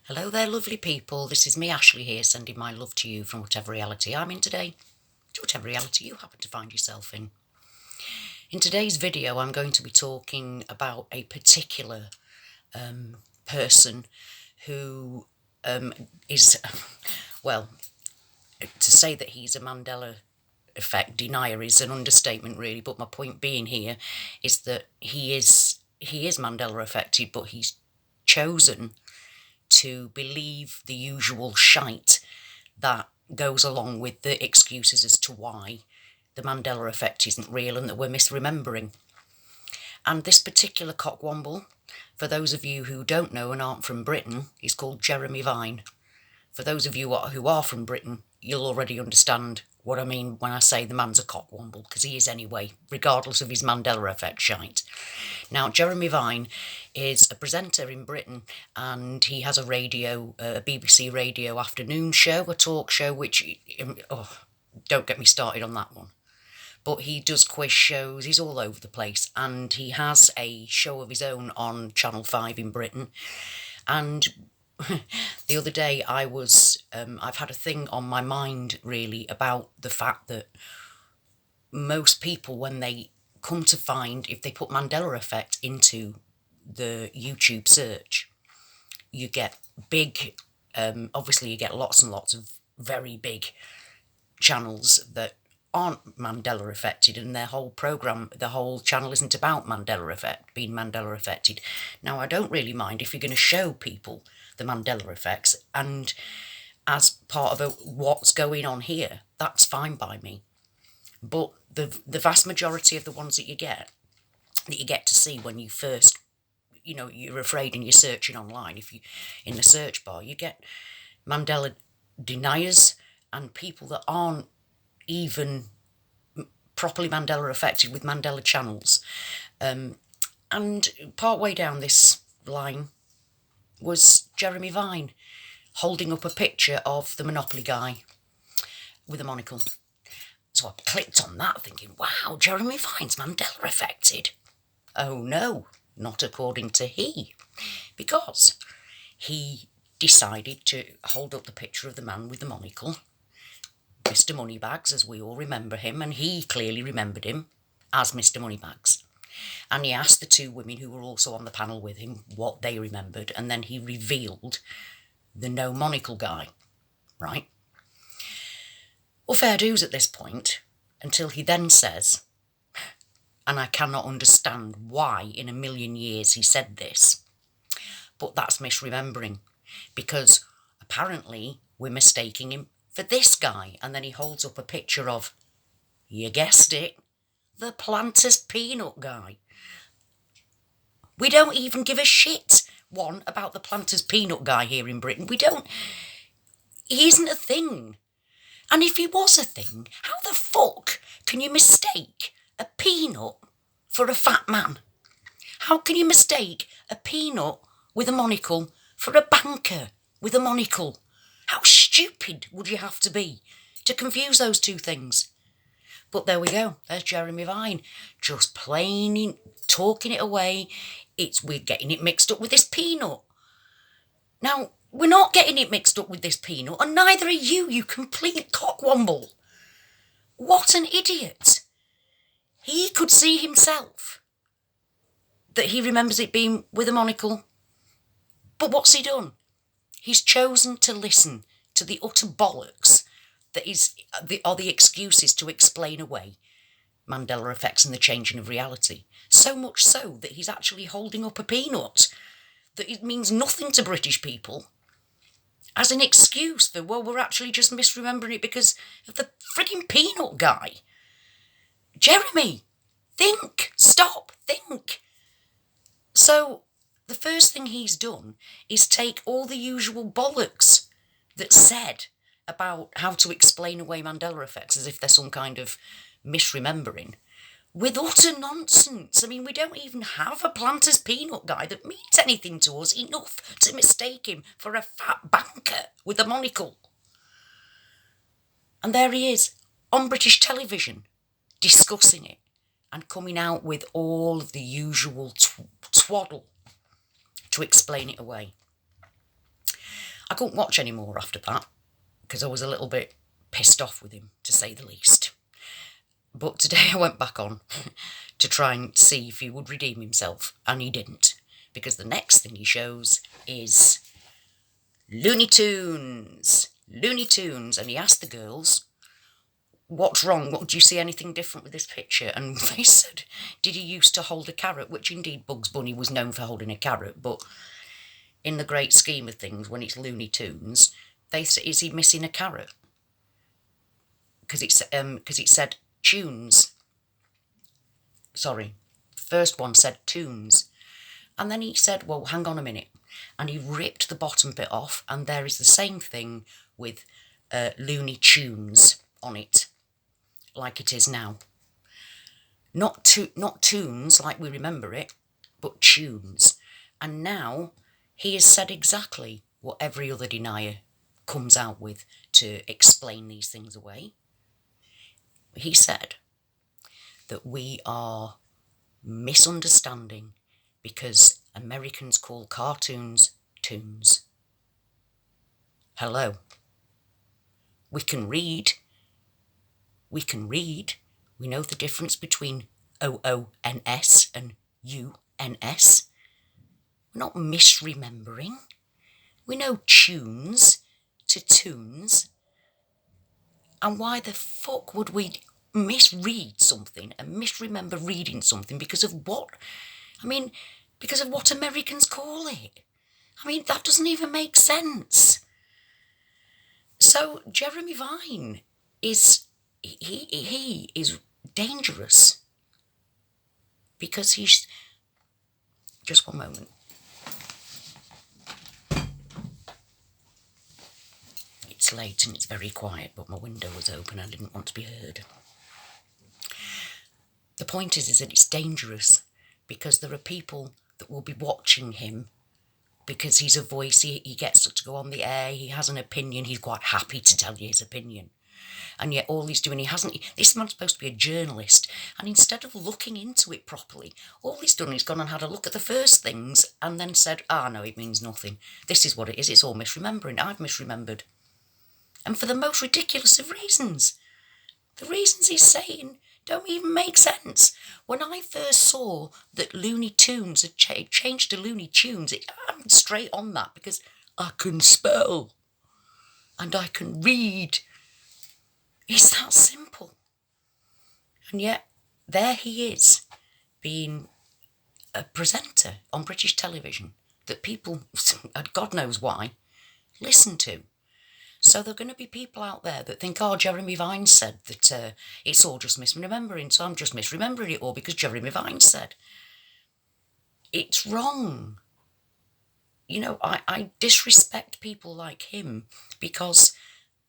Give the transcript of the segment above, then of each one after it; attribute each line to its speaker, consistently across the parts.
Speaker 1: Hello there, lovely people. This is me, Ashley, here, sending my love to you from whatever reality I'm in today, to whatever reality you happen to find yourself in. In today's video, I'm going to be talking about a particular person who is, well, to say that he's a Mandela Effect denier is an understatement, really. But my point being here is that he is Mandela affected, but he's chosen to believe the usual shite that goes along with the excuses as to why the Mandela effect isn't real and that we're misremembering. And this particular cockwomble, for those of you who don't know and aren't from Britain, is called Jeremy Vine. For those of you who are from Britain, you'll already understand what I mean when I say the man's a cockwomble, because he is anyway, regardless of his Mandela effect shite. Now, Jeremy Vine is a presenter in Britain, and he has a BBC radio afternoon show, a talk show, which, don't get me started on that one. But he does quiz shows, he's all over the place, and he has a show of his own on Channel 5 in Britain. And the other day I've had a thing on my mind, really, about the fact that most people, when they come to find, if they put Mandela effect into the YouTube search, you get big, obviously you get lots and lots of very big channels that aren't Mandela affected, and their whole channel isn't about Mandela effect, being Mandela affected. Now, I don't really mind if you're going to show people the Mandela effects, and as part of what's going on here, that's fine by me. But the vast majority of the ones that you get to see when you first, you're afraid and you're searching online, if you, in the search bar, you get Mandela deniers and people that aren't even properly Mandela affected with Mandela channels. And part way down this line was Jeremy Vine holding up a picture of the Monopoly guy with a monocle. So I clicked on that thinking, wow, Jeremy Vine's Mandela affected. Oh no, not according to he, because he decided to hold up the picture of the man with the monocle, Mr. Moneybags, as we all remember him, and he clearly remembered him as Mr. Moneybags. And he asked the two women who were also on the panel with him what they remembered, and then he revealed the no monocle guy, right? Well, fair dues at this point, until he then says, and I cannot understand why in a million years he said this, but that's misremembering, because apparently we're mistaking him for this guy. And then he holds up a picture of, you guessed it, the Planters Peanut guy. We don't even give a shit, one, about the Planters Peanut guy here in Britain. We don't. He isn't a thing. And if he was a thing, how the fuck can you mistake a peanut for a fat man? How can you mistake a peanut with a monocle for a banker with a monocle? How stupid would you have to be to confuse those two things? But there we go. There's Jeremy Vine, just plain talking it away. We're getting it mixed up with this peanut. Now, we're not getting it mixed up with this peanut, and neither are you, you complete cockwomble. What an idiot. He could see himself that he remembers it being with a monocle. But what's he done? He's chosen to listen to the utter bollocks that are the excuses to explain away Mandela effects and the changing of reality. So much so that he's actually holding up a peanut that it means nothing to British people as an excuse for, well, we're actually just misremembering it because of the frigging peanut guy. Jeremy, think, stop, think. So the first thing he's done is take all the usual bollocks that's said about how to explain away Mandela effects as if they're some kind of misremembering, with utter nonsense. I mean, we don't even have a Planters Peanut guy that means anything to us enough to mistake him for a fat banker with a monocle. And there he is, on British television, discussing it and coming out with all of the usual twaddle to explain it away. I couldn't watch any more after that because I was a little bit pissed off with him, to say the least. But today I went back on to try and see if he would redeem himself, and he didn't, because the next thing he shows is Looney Tunes. Looney Tunes. And he asked the girls, what's wrong? Do you see anything different with this picture? And they said, did he used to hold a carrot? Which indeed Bugs Bunny was known for holding a carrot, but in the great scheme of things, when it's Looney Tunes, they say, is he missing a carrot? Because it said tunes. Sorry, first one said tunes. And then he said, well, hang on a minute. And he ripped the bottom bit off, and there is the same thing with Looney Tunes on it, like it is now. Not tunes like we remember it, but tunes. And now he has said exactly what every other denier comes out with to explain these things away. He said that we are misunderstanding because Americans call cartoons tunes. Hello. We can read. We know the difference between O-O-N-S and U-N-S. We're not misremembering. We know tunes to tunes. And why the fuck would we misread something and misremember reading something because of what? I mean, because of what Americans call it. I mean, that doesn't even make sense. So Jeremy Vine is, he is dangerous because he's, just one moment. It's late and it's very quiet, but my window was open. I didn't want to be heard. The point is that it's dangerous because there are people that will be watching him because he's a voice, he gets to go on the air, he has an opinion, he's quite happy to tell you his opinion. And yet all he's doing, this man's supposed to be a journalist, and instead of looking into it properly, all he's done is gone and had a look at the first things and then said, no, it means nothing. This is what it is, it's all misremembering. I've misremembered. And for the most ridiculous of reasons. The reasons he's saying don't even make sense. When I first saw that Looney Tunes had changed to Looney Tunes, I'm straight on that because I can spell and I can read. It's that simple. And yet, there he is, being a presenter on British television that people, God knows why, listen to. So there are going to be people out there that think, Jeremy Vine said that it's all just misremembering, so I'm just misremembering it all because Jeremy Vine said. It's wrong. You know, I disrespect people like him because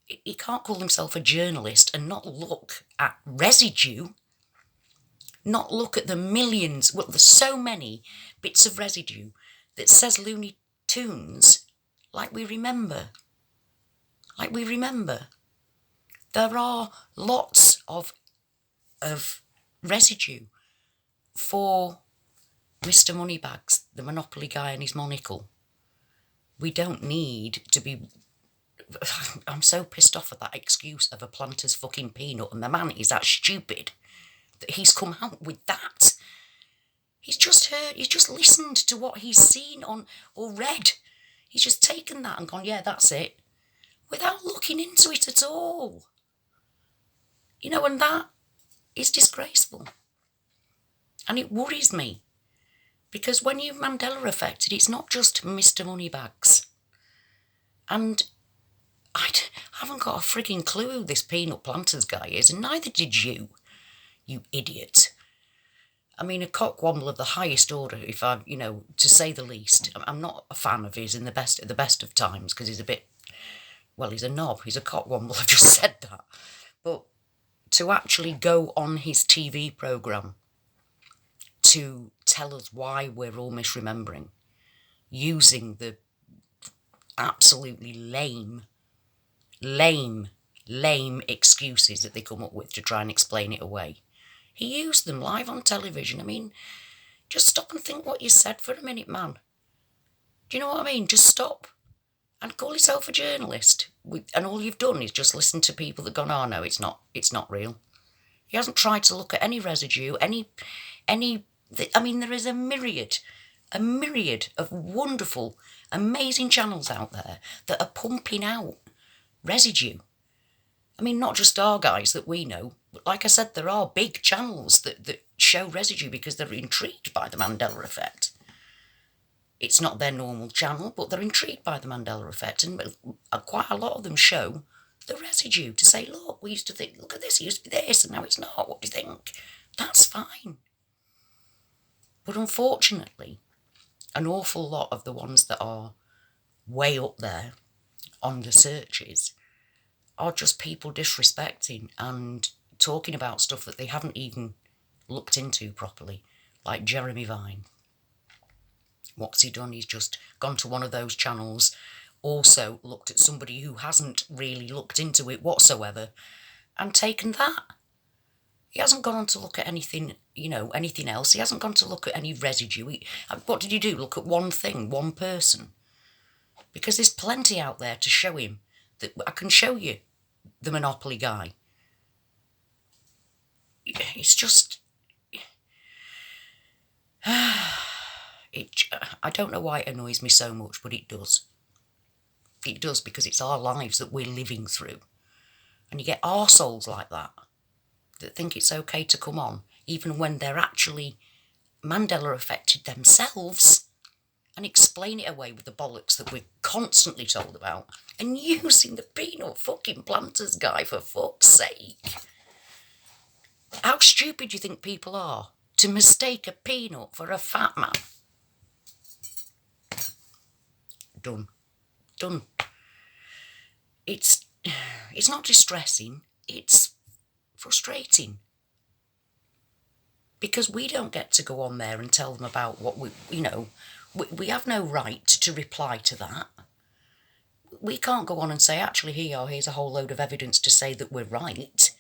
Speaker 1: he can't call himself a journalist and not look at residue, not look at the millions, well, there's so many bits of residue that says Looney Tunes like we remember. Like we remember. There are lots of residue for Mr. Moneybags, the Monopoly guy and his monocle. We don't need to be... I'm so pissed off at that excuse of a planter's fucking peanut, and the man is that stupid that he's come out with that. He's just listened to what he's seen on or read. He's just taken that and gone, yeah, that's it, without looking into it at all. You know, and that is disgraceful. And it worries me. Because when you're Mandela affected, it's not just Mr. Moneybags. And I haven't got a frigging clue who this peanut planters guy is, and neither did you idiot. I mean, a cockwomble of the highest order, if I, to say the least. I'm not a fan of his in the best of times, because he's a bit... Well, he's a knob. He's a cockwomble. I've just said that. But to actually go on his TV programme to tell us why we're all misremembering, using the absolutely lame excuses that they come up with to try and explain it away. He used them live on television. I mean, just stop and think what you said for a minute, man. Do you know what I mean? Just stop and call yourself a journalist. And all you've done is just listen to people that gone, oh no, it's not real. He hasn't tried to look at any residue, I mean, there is a myriad of wonderful, amazing channels out there that are pumping out residue. I mean, not just our guys that we know, but like I said, there are big channels that show residue because they're intrigued by the Mandela Effect. It's not their normal channel, but they're intrigued by the Mandela Effect, and quite a lot of them show the residue to say, look, we used to think, look at this, it used to be this, and now it's not. What do you think? That's fine. But unfortunately, an awful lot of the ones that are way up there on the searches are just people disrespecting and talking about stuff that they haven't even looked into properly, like Jeremy Vine. What's he done? He's just gone to one of those channels, also looked at somebody who hasn't really looked into it whatsoever, and taken that. He hasn't gone on to look at anything, anything else. He hasn't gone to look at any residue. What did he do? Look at one thing, one person. Because there's plenty out there to show him. That I can show you the Monopoly guy. It's just... I don't know why it annoys me so much, but it does. It does, because it's our lives that we're living through. And you get arseholes like that think it's okay to come on, even when they're actually Mandela affected themselves, and explain it away with the bollocks that we're constantly told about, and using the peanut fucking planters guy, for fuck's sake. How stupid do you think people are to mistake a peanut for a fat man? Done. It's not distressing, it's frustrating. Because we don't get to go on there and tell them about what we have no right to reply to that. We can't go on and say, actually, here's a whole load of evidence to say that we're right.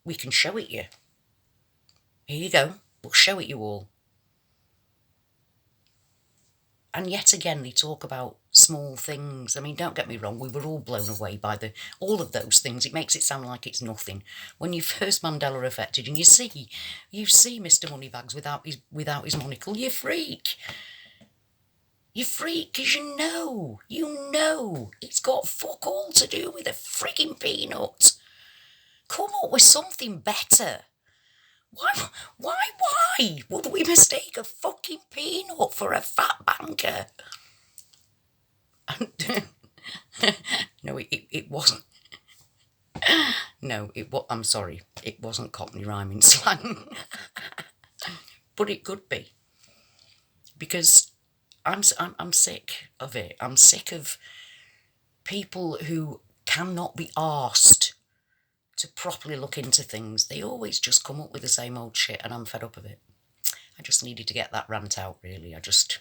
Speaker 1: We can show it you. Here you go. We'll show it you all. And yet again, they talk about small things. I mean, don't get me wrong, we were all blown away by all of those things. It makes it sound like it's nothing. When you first Mandela affected and you see Mr. Moneybags without his monocle, you freak. You freak, because you know it's got fuck all to do with a frigging peanut. Come up with something better. Why would we mistake a fucking peanut for a fat banker? No, it wasn't. No, I'm sorry. It wasn't Cockney rhyming slang. But it could be. Because I'm sick of it. I'm sick of people who cannot be arsed to properly look into things. They always just come up with the same old shit, and I'm fed up of it. I just needed to get that rant out, really. I just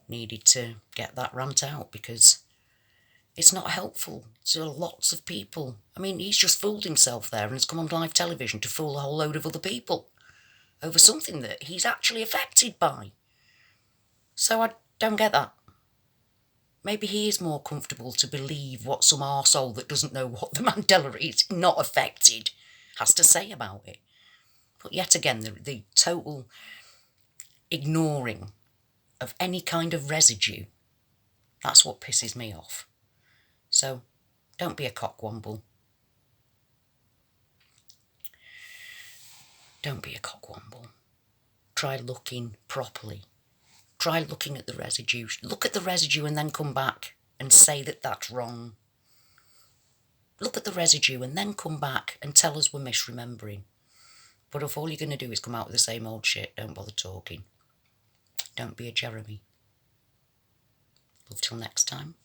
Speaker 1: needed to get that rant out, because it's not helpful to lots of people. I mean, he's just fooled himself there and has come on live television to fool a whole load of other people over something that he's actually affected by. So I don't get that. Maybe he is more comfortable to believe what some arsehole that doesn't know what the Mandela is, not affected, has to say about it. But yet again, the total ignoring of any kind of residue, that's what pisses me off. So, don't be a cockwomble. Don't be a cockwomble. Try looking properly. Try looking at the residue. Look at the residue and then come back and say that that's wrong. Look at the residue and then come back and tell us we're misremembering. But if all you're going to do is come out with the same old shit, don't bother talking. Don't be a Jeremy. Till next time.